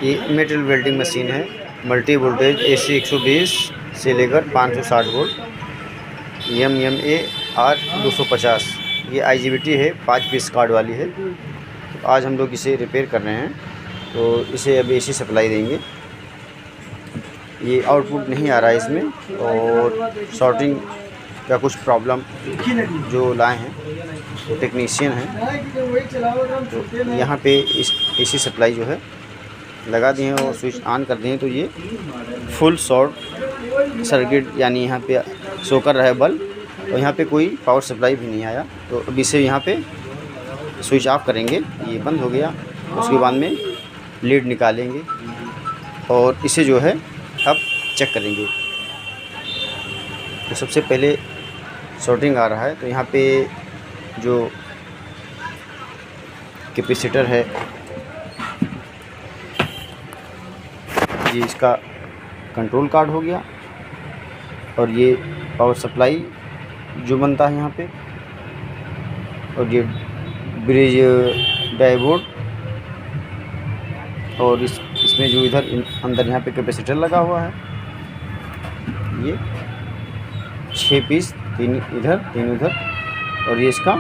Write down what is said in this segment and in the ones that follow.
ये metal welding machine है, multi voltage AC 120 से लेकर 560 वोल्ट, MMA R250। ये IGBT है, 5 पीस कार्ड वाली है। तो आज हम लोग इसे रिपेयर कर रहे हैं, तो इसे अब AC सप्लाई देंगे। ये आउटपुट नहीं आ रहा है इसमें, और शॉर्टिंग का कुछ प्रॉब्लम जो लाए हैं वो टेक्नीशियन हैं, तो यहाँ पे इस AC सप्लाई जो है लगा दिए हैं और स्विच ऑन कर दिए हैं, तो ये फुल शॉर्ट सर्किट यानी यहाँ पे शो कर रहा है बल्ब, और यहाँ पे कोई पावर सप्लाई भी नहीं आया। तो अब इसे यहाँ पे स्विच ऑफ करेंगे, ये बंद हो गया। उसके बाद में लीड निकालेंगे और इसे जो है अब चेक करेंगे। तो सबसे पहले शॉर्टिंग आ रहा है, तो यहाँ पे जो कैपेसिटर है ये इसका कंट्रोल कार्ड हो गया, और ये पावर सप्लाई जो बनता है यहाँ पे, और ये ब्रिज डायोड, और इसमें जो इधर अंदर यहाँ पे कैपेसिटर लगा हुआ है, ये 6 पीस, 3 इधर 3 उधर, और ये इसका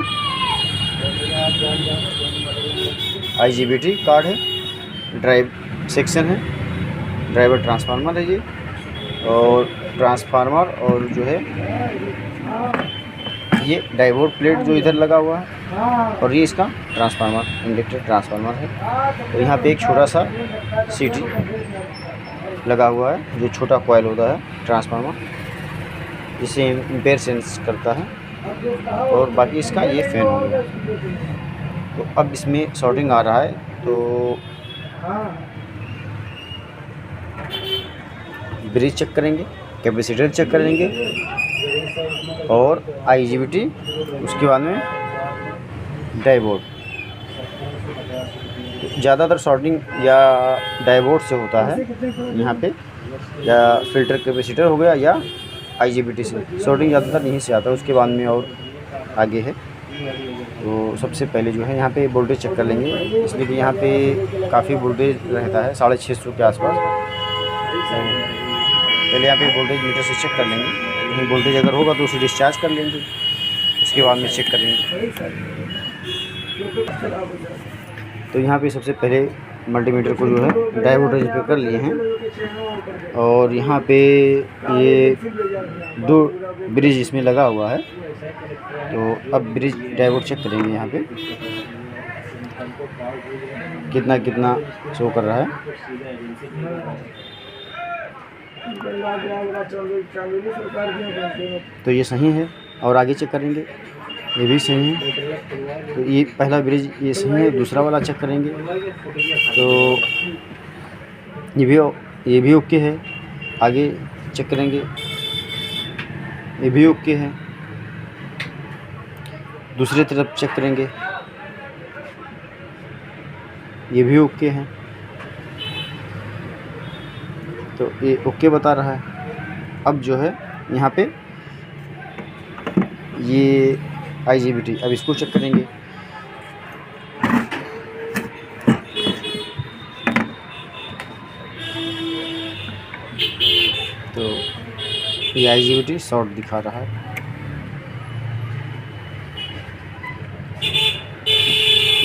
IGBT कार्ड है, ड्राइव सेक्शन है, ड्राइवर ट्रांसफार्मर है ये, और ट्रांसफार्मर, और जो है ये डायोड प्लेट जो इधर लगा हुआ है, और ये इसका ट्रांसफार्मर, इंडक्टर ट्रांसफार्मर है। तो यहाँ पे एक छोटा सा CT लगा हुआ है, जो छोटा कॉइल होता है ट्रांसफार्मर, जिसे एम्पेयर सेंस करता है, और बाकी इसका ये फैन हो गया। तो अब इसमें शॉर्टिंग आ रहा है, तो ब्रिज चेक करेंगे, कैपेसिटर चेक करेंगे, और IGBT, उसके बाद में डायोड। ज़्यादातर शॉर्टिंग या डायोड से होता है यहाँ पे, या फिल्टर कैपेसिटर हो गया, या IGBT से शॉर्टिंग ज़्यादातर यहीं से आता है। उसके बाद में और आगे है। तो सबसे पहले जो है यहाँ पे वोल्टेज चेक कर लेंगे, इसलिए कि यहाँ पे काफ़ी वोल्टेज रहता है 650 के आसपास। तो पहले यहाँ पे वोल्टेज मीटर से चेक कर लेंगे, कहीं वोल्टेज अगर होगा तो उसे डिस्चार्ज कर लेंगे, उसके बाद में चेक करेंगे। तो यहाँ पे सबसे पहले मल्टीमीटर को जो है डाई वोल्टेज पे कर लिए हैं, और यहाँ पे ये 2 ब्रिज इसमें लगा हुआ है। तो अब ब्रिज डायोड चेक करेंगे, यहाँ पे कितना कितना शो कर रहा है। तो ये सही है, और आगे चेक करेंगे, ये भी सही है। तो ये पहला ब्रिज ये सही है, दूसरा वाला चेक करेंगे, तो ये भी ओके है। आगे चेक करेंगे, ये भी ओके है। दूसरी तरफ चेक करेंगे, ये भी ओके है। तो ये ओके बता रहा है। अब जो है यहाँ पे ये IGBT, अब इसको चेक करेंगे। तो ये IGBT शॉर्ट दिखा रहा है।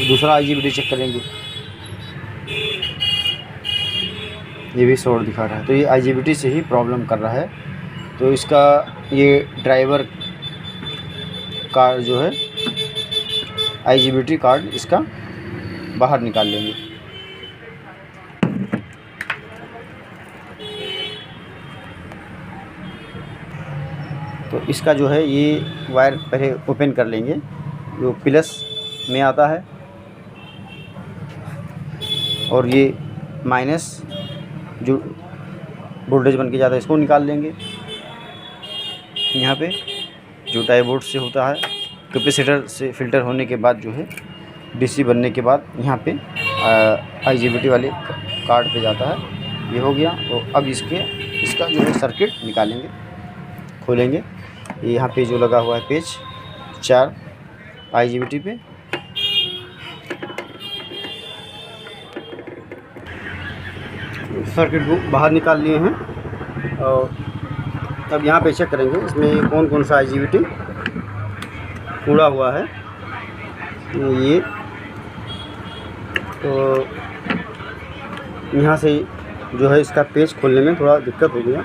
दूसरा IGBT चेक करेंगे, ये भी शॉर्ट दिखा रहा है। तो ये IGBT से ही प्रॉब्लम कर रहा है। तो इसका ये ड्राइवर कार्ड जो है IGBT कार्ड इसका बाहर निकाल लेंगे। तो इसका जो है ये वायर पहले ओपन कर लेंगे, जो प्लस में आता है, और ये माइनस जो वोल्टेज बन के जाता है इसको निकाल लेंगे। यहाँ पे जो डायोड से होता है, कैपेसिटर से फ़िल्टर होने के बाद जो है DC बनने के बाद यहाँ पे IGBT वाले कार्ड पे जाता है। ये हो गया। तो अब इसका जो है सर्किट निकालेंगे, खोलेंगे। ये यहाँ पे जो लगा हुआ है पेज 4 IGBT पे, सर्किट को बाहर निकाल लिए हैं और अब यहाँ पे चेक करेंगे इसमें कौन कौन सा IGBT उड़ा हुआ है। ये तो यहाँ से जो है इसका पेज खोलने में थोड़ा दिक्कत हो गया।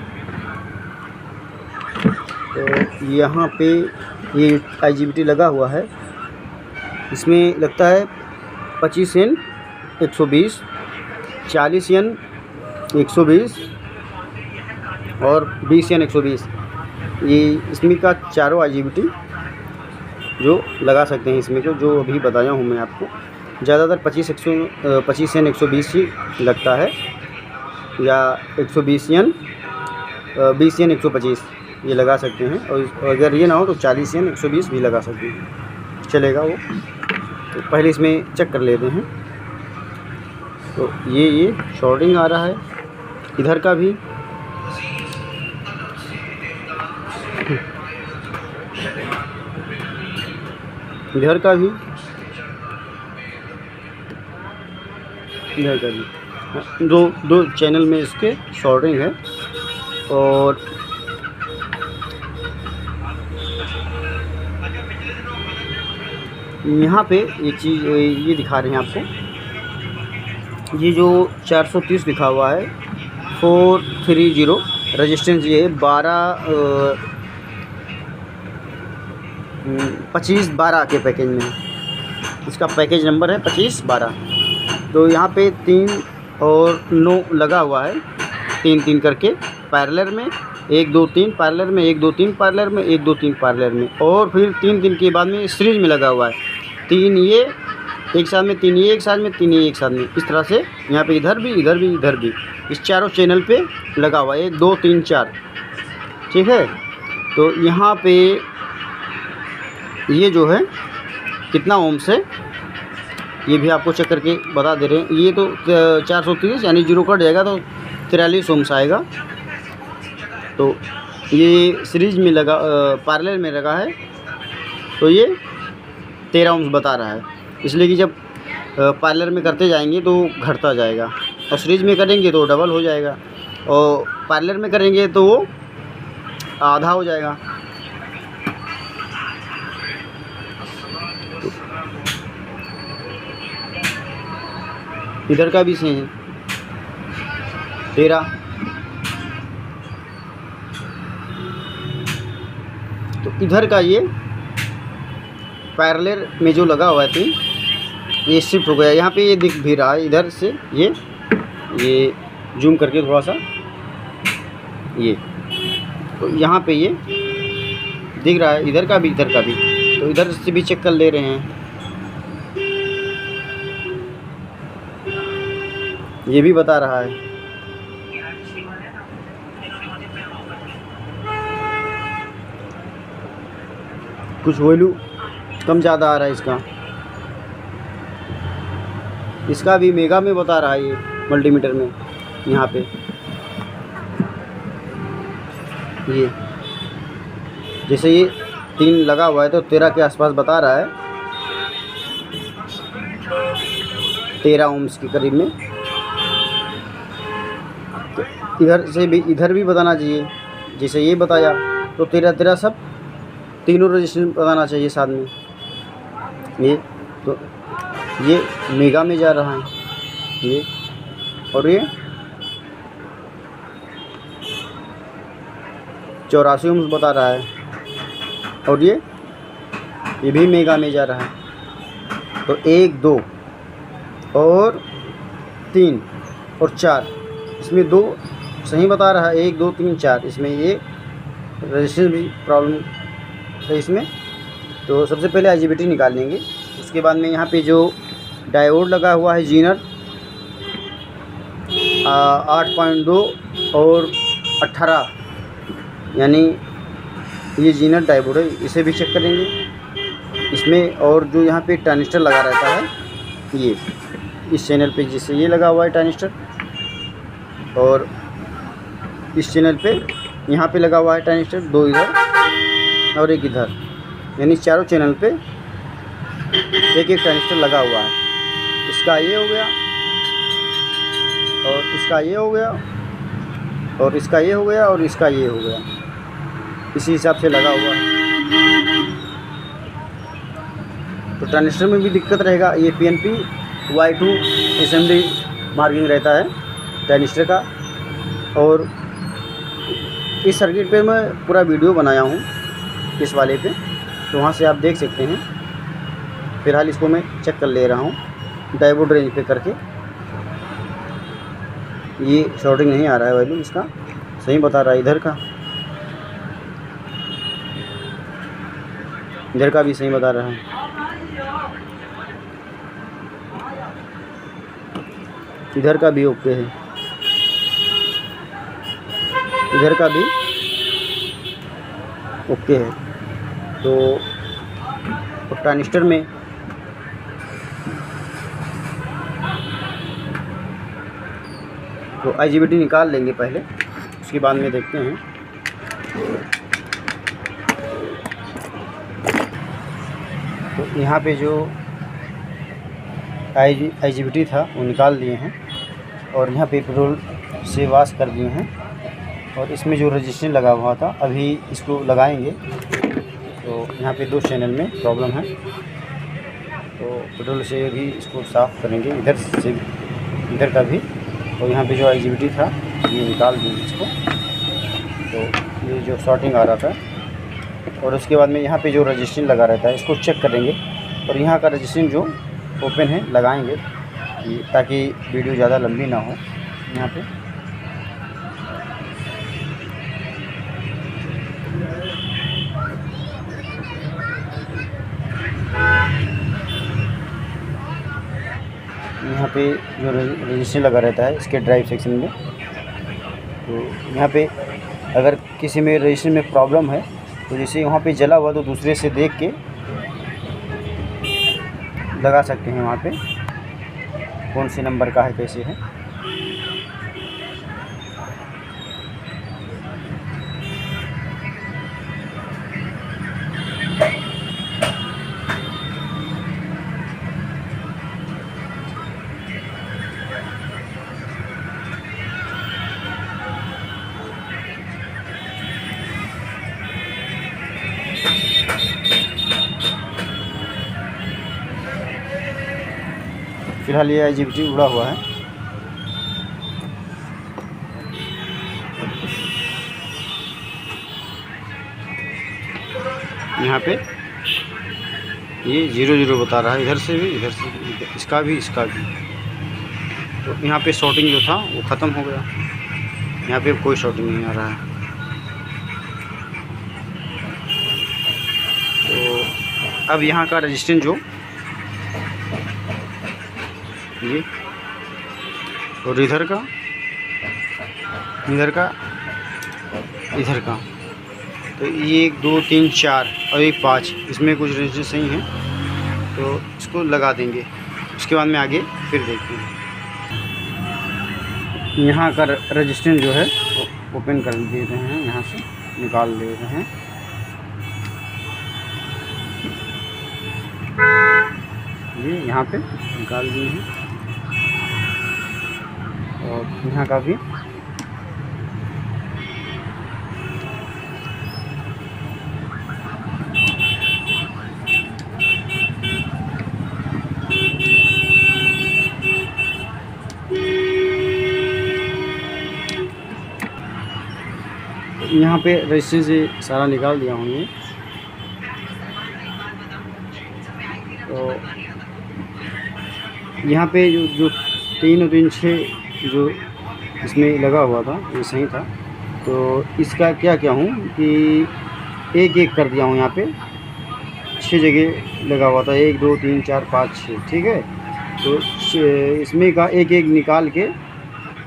तो यहाँ पे ये IGBT लगा हुआ है, इसमें लगता है 25N 120, 40N 120 और 20N 120। ये इसमें का चारों IGBT जो लगा सकते हैं इसमें जो अभी बताया हूँ मैं आपको। ज़्यादातर 25N 120 ही लगता है या 120N 20N 125 ये लगा सकते हैं, और अगर ये ना हो तो 40N 120 भी लगा सकते हैं, चलेगा वो। तो पहले इसमें चेक कर लेते हैं। तो ये शॉर्टिंग आ रहा है, इधर का भी इधर का भी दो चैनल में इसके शॉर्टिंग है। और यहाँ पे एक चीज़ ये दिखा रहे हैं आपको, ये जो 430 लिखा हुआ है 430 रजिस्टेंस, ये 2512 के पैकेज में, इसका पैकेज नंबर है 2512। तो यहाँ पे 3 और 9 लगा हुआ है, 3 करके पैरेलल में, 1 2 3 पैरेलल में, 1 2 3 पैरेलल में, 1 2 3 पैरेलल में, और फिर 3 के बाद में सीरीज में लगा हुआ है। 3 ये एक साथ में, 3 ये एक साथ में, 3 ये एक साथ में, इस तरह से यहाँ पे इधर भी इधर भी इधर भी इस चारों चैनल पे लगा हुआ है, 1 2 3 4। ठीक है, तो यहाँ पे ये जो है कितना ओम से, ये भी आपको चेक करके बता दे रहे हैं। ये तो 430 यानी 0 कट जाएगा तो 43 ओम्स आएगा। तो ये सीरीज में लगा, पैरेलल में लगा है तो ये 13 ओम्स बता रहा है, इसलिए कि जब पैरेलल में करते जाएंगे तो घटता जाएगा, और सीरीज में करेंगे तो डबल हो जाएगा, और पैरेलल में करेंगे तो वो आधा हो जाएगा। इधर का भी सेम है 13। तो इधर का ये पैरेलल में जो लगा हुआ है ये शिफ्ट हो गया, यहाँ पे ये दिख भी रहा है इधर से, ये जूम करके थोड़ा सा, ये तो यहाँ पे ये दिख रहा है, इधर का भी इधर का भी। तो इधर से भी चेक कर ले रहे हैं, ये भी बता रहा है। कुछ वैल्यू कम ज़्यादा आ रहा है इसका भी मेगा में बता रहा है ये मल्टीमीटर में। यहाँ पे ये जैसे ये 3 लगा हुआ है तो 13 के आसपास बता रहा है, 13 ओम्स के करीब में। तो इधर से भी इधर भी बताना चाहिए, जैसे ये बताया तो 13 सब तीनों रजिस्टेंस बताना चाहिए साथ में। ये तो ये मेगा में जा रहा है ये, और ये 84 ओम्स बता रहा है, और ये भी मेगा में जा रहा है। तो 1 2 और 3 और 4, इसमें 2 सही बता रहा है, 1 2 3 4। इसमें ये रजिस्टेंस भी प्रॉब्लम है इसमें। तो सबसे पहले IGBT निकाल लेंगे, उसके बाद में यहाँ पे जो डायोड लगा हुआ है जीनर 8.2 और 18, यानी ये जीनर डायोड है, इसे भी चेक करेंगे इसमें। और जो यहाँ पे ट्रांजिस्टर लगा रहता है ये इस चैनल पे, जिससे ये लगा हुआ है ट्रांजिस्टर, और इस चैनल पे यहाँ पे लगा हुआ है ट्रांजिस्टर, 2 इधर और 1 इधर, यानी चारों चैनल पे एक ट्रांजिस्टर लगा हुआ है। इसका ये हो गया, और इसका ये हो गया और इसका ये हो गया और इसका ये हो गया, इसी हिसाब से लगा हुआ है। तो ट्रांजिस्टर में भी दिक्कत रहेगा। ये PNP Y2 असेंबली मार्किंग रहता है ट्रांजिस्टर का। और इस सर्किट पे मैं पूरा वीडियो बनाया हूँ इस वाले पे, तो वहाँ से आप देख सकते हैं। फ़िलहाल इसको मैं चेक कर ले रहा हूँ डायोड रेंज पे करके। ये शॉर्टिंग नहीं आ रहा है वैल्यू, इसका सही बता रहा है। इधर का भी सही बता रहा है। इधर का भी ओके है, इधर का भी ओके है। तो ट्रांजिस्टर में तो IGBT निकाल लेंगे पहले, उसके बाद में देखते हैं। तो यहाँ पे जो IGBT था वो निकाल दिए हैं और यहाँ पे पेट्रोल से वॉश कर दिए हैं। और इसमें जो रजिस्टर लगा हुआ था अभी इसको लगाएंगे। तो यहाँ पे 2 चैनल में प्रॉब्लम है, तो पेट्रोल से भी इसको साफ़ करेंगे, इधर से इधर का भी। और यहाँ पे जो IGBT था ये निकाल देंगे इसको। तो ये जो शॉर्टिंग आ रहा था, और उसके बाद में यहाँ पे जो रजिस्टर लगा रहता है इसको चेक करेंगे। और यहाँ का रजिस्टर जो ओपन है लगाएंगे ताकि वीडियो ज़्यादा लंबी ना हो। यहाँ पे जो रजिस्टर लगा रहता है इसके ड्राइव सेक्शन में, तो यहाँ पे अगर किसी में रजिस्टर में प्रॉब्लम है तो जैसे वहाँ पे जला हुआ तो दूसरे से देख के लगा सकते हैं वहाँ पे कौन से नंबर का है, कैसे है। फिलहाल ये IGBT उड़ा हुआ है। यहाँ पे ये 0 बता रहा है, इधर से भी, इधर से भी, इसका भी, इसका भी। तो यहाँ पे शॉर्टिंग जो था वो ख़त्म हो गया। यहाँ पे कोई शॉर्टिंग नहीं आ रहा है। तो अब यहाँ का रजिस्टेंस जो ये और इधर का, इधर का, इधर का, तो ये 1 2 3 4 और एक 5, इसमें कुछ रजिस्टेंस सही है तो इसको लगा देंगे। उसके बाद में आगे फिर देखते हैं। यहाँ का रजिस्टेंस जो है वो ओपन कर देते हैं, यहाँ से निकाल देते हैं। ये यहाँ पे निकाल दिए हैं और यहाँ का भी। यहाँ पे रजिस्टर से सारा निकाल दिया हूँ। तो यहाँ पे जो 3 और 3 6 जो इसमें लगा हुआ था ये सही था। तो इसका क्या हूँ कि एक कर दिया हूँ। यहाँ पे 6 जगह लगा हुआ था, 1 2 3 4 5 6, ठीक है। तो इसमें का एक निकाल के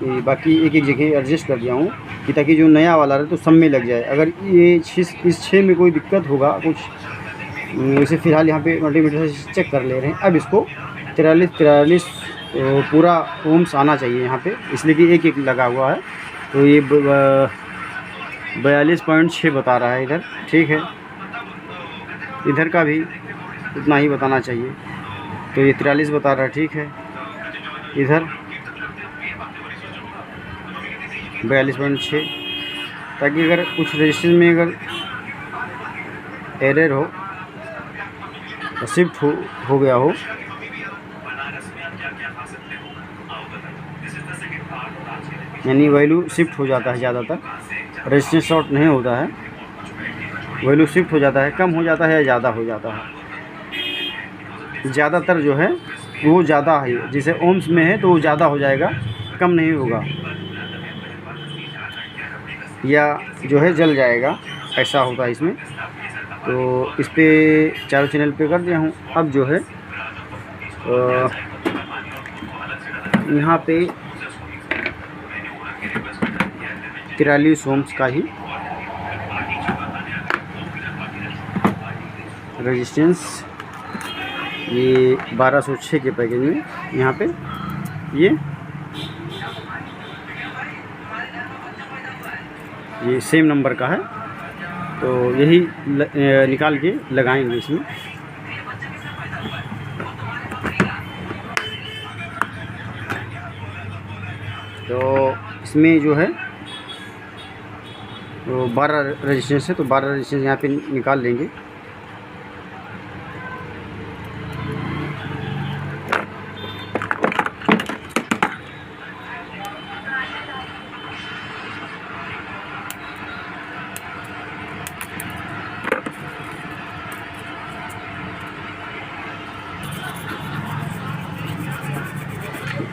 बाकी एक जगह एडजस्ट कर दिया हूँ कि ताकि जो नया वाला रहे तो सब में लग जाए। अगर ये इस 6 में कोई दिक्कत होगा कुछ, वैसे फ़िलहाल यहाँ पे मल्टीमीटर से चेक कर ले रहे हैं। अब इसको 43 पूरा ओम्स आना चाहिए यहाँ पे, इसलिए कि एक लगा हुआ है। तो ये 42.6 बता रहा है इधर, ठीक है। इधर का भी उतना ही बताना चाहिए, तो ये 43 बता रहा है, ठीक है। इधर 42.6, ताकि अगर कुछ रजिस्ट्रेशन में अगर एरर हो, शिफ्ट हो गया हो, यानी वैल्यू शिफ्ट हो जाता है, ज़्यादातर रजिस्ट्रेशन शॉर्ट नहीं होता है, वैल्यू शिफ्ट हो जाता है, कम हो जाता है या ज़्यादा हो जाता है। ज़्यादातर जो है वो ज़्यादा है, जैसे ओम्स में है तो वो ज़्यादा हो जाएगा, कम नहीं होगा, या जो है जल जाएगा, ऐसा होता है इसमें। तो इस पर चारों चैनल पे कर दिया हूँ। अब जो है यहाँ पे 43 ओम्स का ही रेजिस्टेंस, ये 1206 के पैकेज में यहाँ पे ये सेम नंबर का है, तो यही निकाल के लगाएंगे इसमें। तो इसमें जो है तो 12 रजिस्टेंस है, तो 12 रजिस्टेंस यहाँ पे निकाल लेंगे।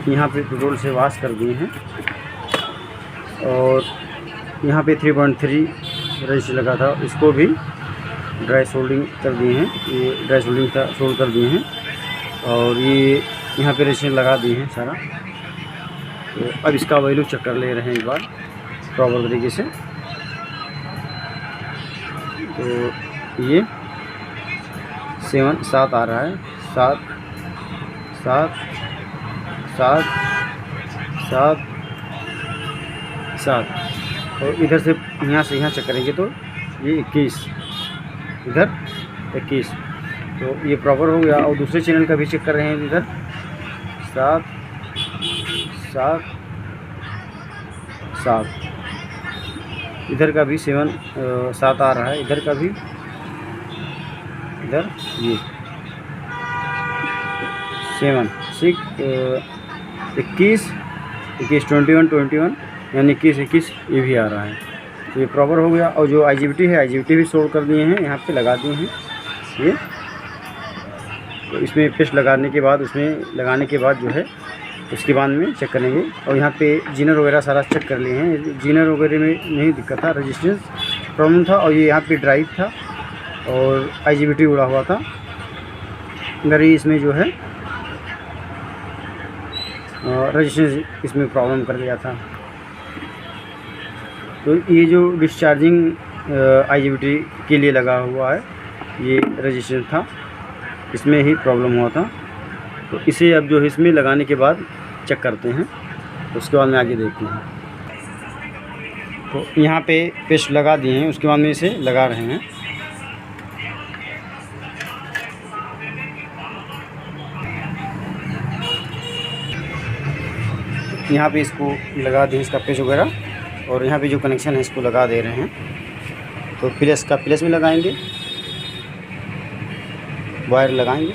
यहाँ पे पेट्रोल से वाश कर दिए हैं, और यहाँ पे 3.3 रजिस्टर लगा था, इसको भी ड्राई सोल्डिंग कर दिए हैं, ये ड्राई सोल्डिंग था, सोल्ड कर दिए हैं, और ये यहाँ पे रजिस्टर लगा दिए हैं सारा। तो अब इसका वैल्यू चेक कर ले रहे हैं एक बार प्रॉपर तरीके से। तो ये 7 आ रहा है, 7 7 7 7 7, और इधर से यहाँ चेक करेंगे तो ये 21, इधर 21, तो ये प्रॉपर हो गया। और दूसरे चैनल का भी चेक कर रहे हैं, इधर 7 7 7, इधर का भी 7 आ रहा है, इधर का भी, इधर ये 7 6 21 21 यानी 21 ये भी आ रहा है, तो ये प्रॉपर हो गया। और जो IGBT है, IGBT भी सोल्ड कर दिए हैं, यहाँ पे लगा दिए हैं ये। तो इसमें पेस्ट लगाने के बाद, उसमें लगाने के बाद जो है उसके बाद में चेक करेंगे। और यहाँ पे जीनर वगैरह सारा चेक कर लिए हैं, जीनर वगैरह में नहीं दिक्कत था, रजिस्टेंस प्रॉब्लम था, और ये यहाँ पे ड्राइव था और IGBT उड़ा हुआ था, मगर इसमें जो है रजिस्टेंस इसमें प्रॉब्लम कर गया था। तो ये जो डिस्चार्जिंग IGBT के लिए लगा हुआ है, ये रजिस्टेंस था, इसमें ही प्रॉब्लम हुआ था। तो इसे अब जो है इसमें लगाने के बाद चेक करते हैं, तो उसके बाद में आगे देखते हैं। तो यहाँ पे पेस्ट लगा दिए हैं, उसके बाद में इसे लगा रहे हैं। यहाँ पे इसको लगा दें, इसका पेस्ट वगैरह, और यहाँ पे जो कनेक्शन है इसको लगा दे रहे हैं। तो प्लस का प्लस में लगाएंगे, वायर लगाएंगे,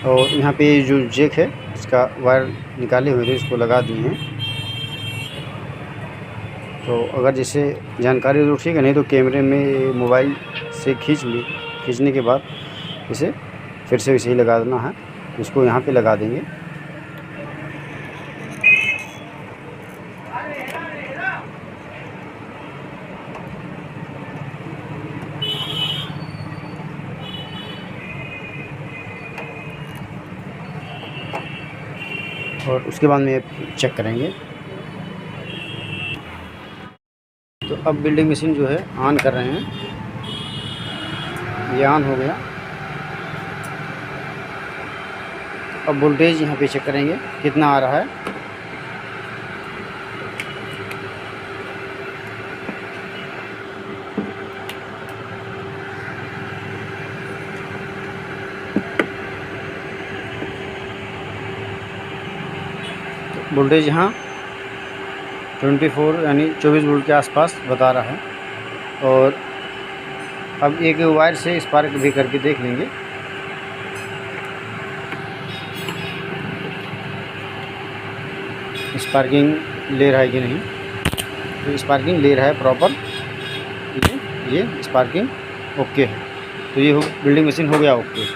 और यहाँ पे जो जैक है इसका वायर निकाले हुए थे, इसको लगा दिए हैं। तो अगर जैसे जानकारी तो ठीक है, नहीं तो कैमरे में मोबाइल से खींचने के बाद इसे फिर से इसे ही लगा देना है, इसको यहाँ पे लगा देंगे। और उसके बाद में चेक करेंगे। तो अब बिल्डिंग मशीन जो है ऑन कर रहे हैं, ये ऑन हो गया। अब वोल्टेज यहाँ पे चेक करेंगे कितना आ रहा है। वोल्टेज यहाँ 24 यानी 24 वोल्ट के आसपास बता रहा है। और अब एक वायर से स्पार्क भी करके देख लेंगे। स्पार्किंग ले रहा है कि नहीं, तो स्पार्किंग ले रहा है प्रॉपर, ठीक है, ये स्पार्किंग ओके है। तो ये बिल्डिंग मशीन हो गया ओके।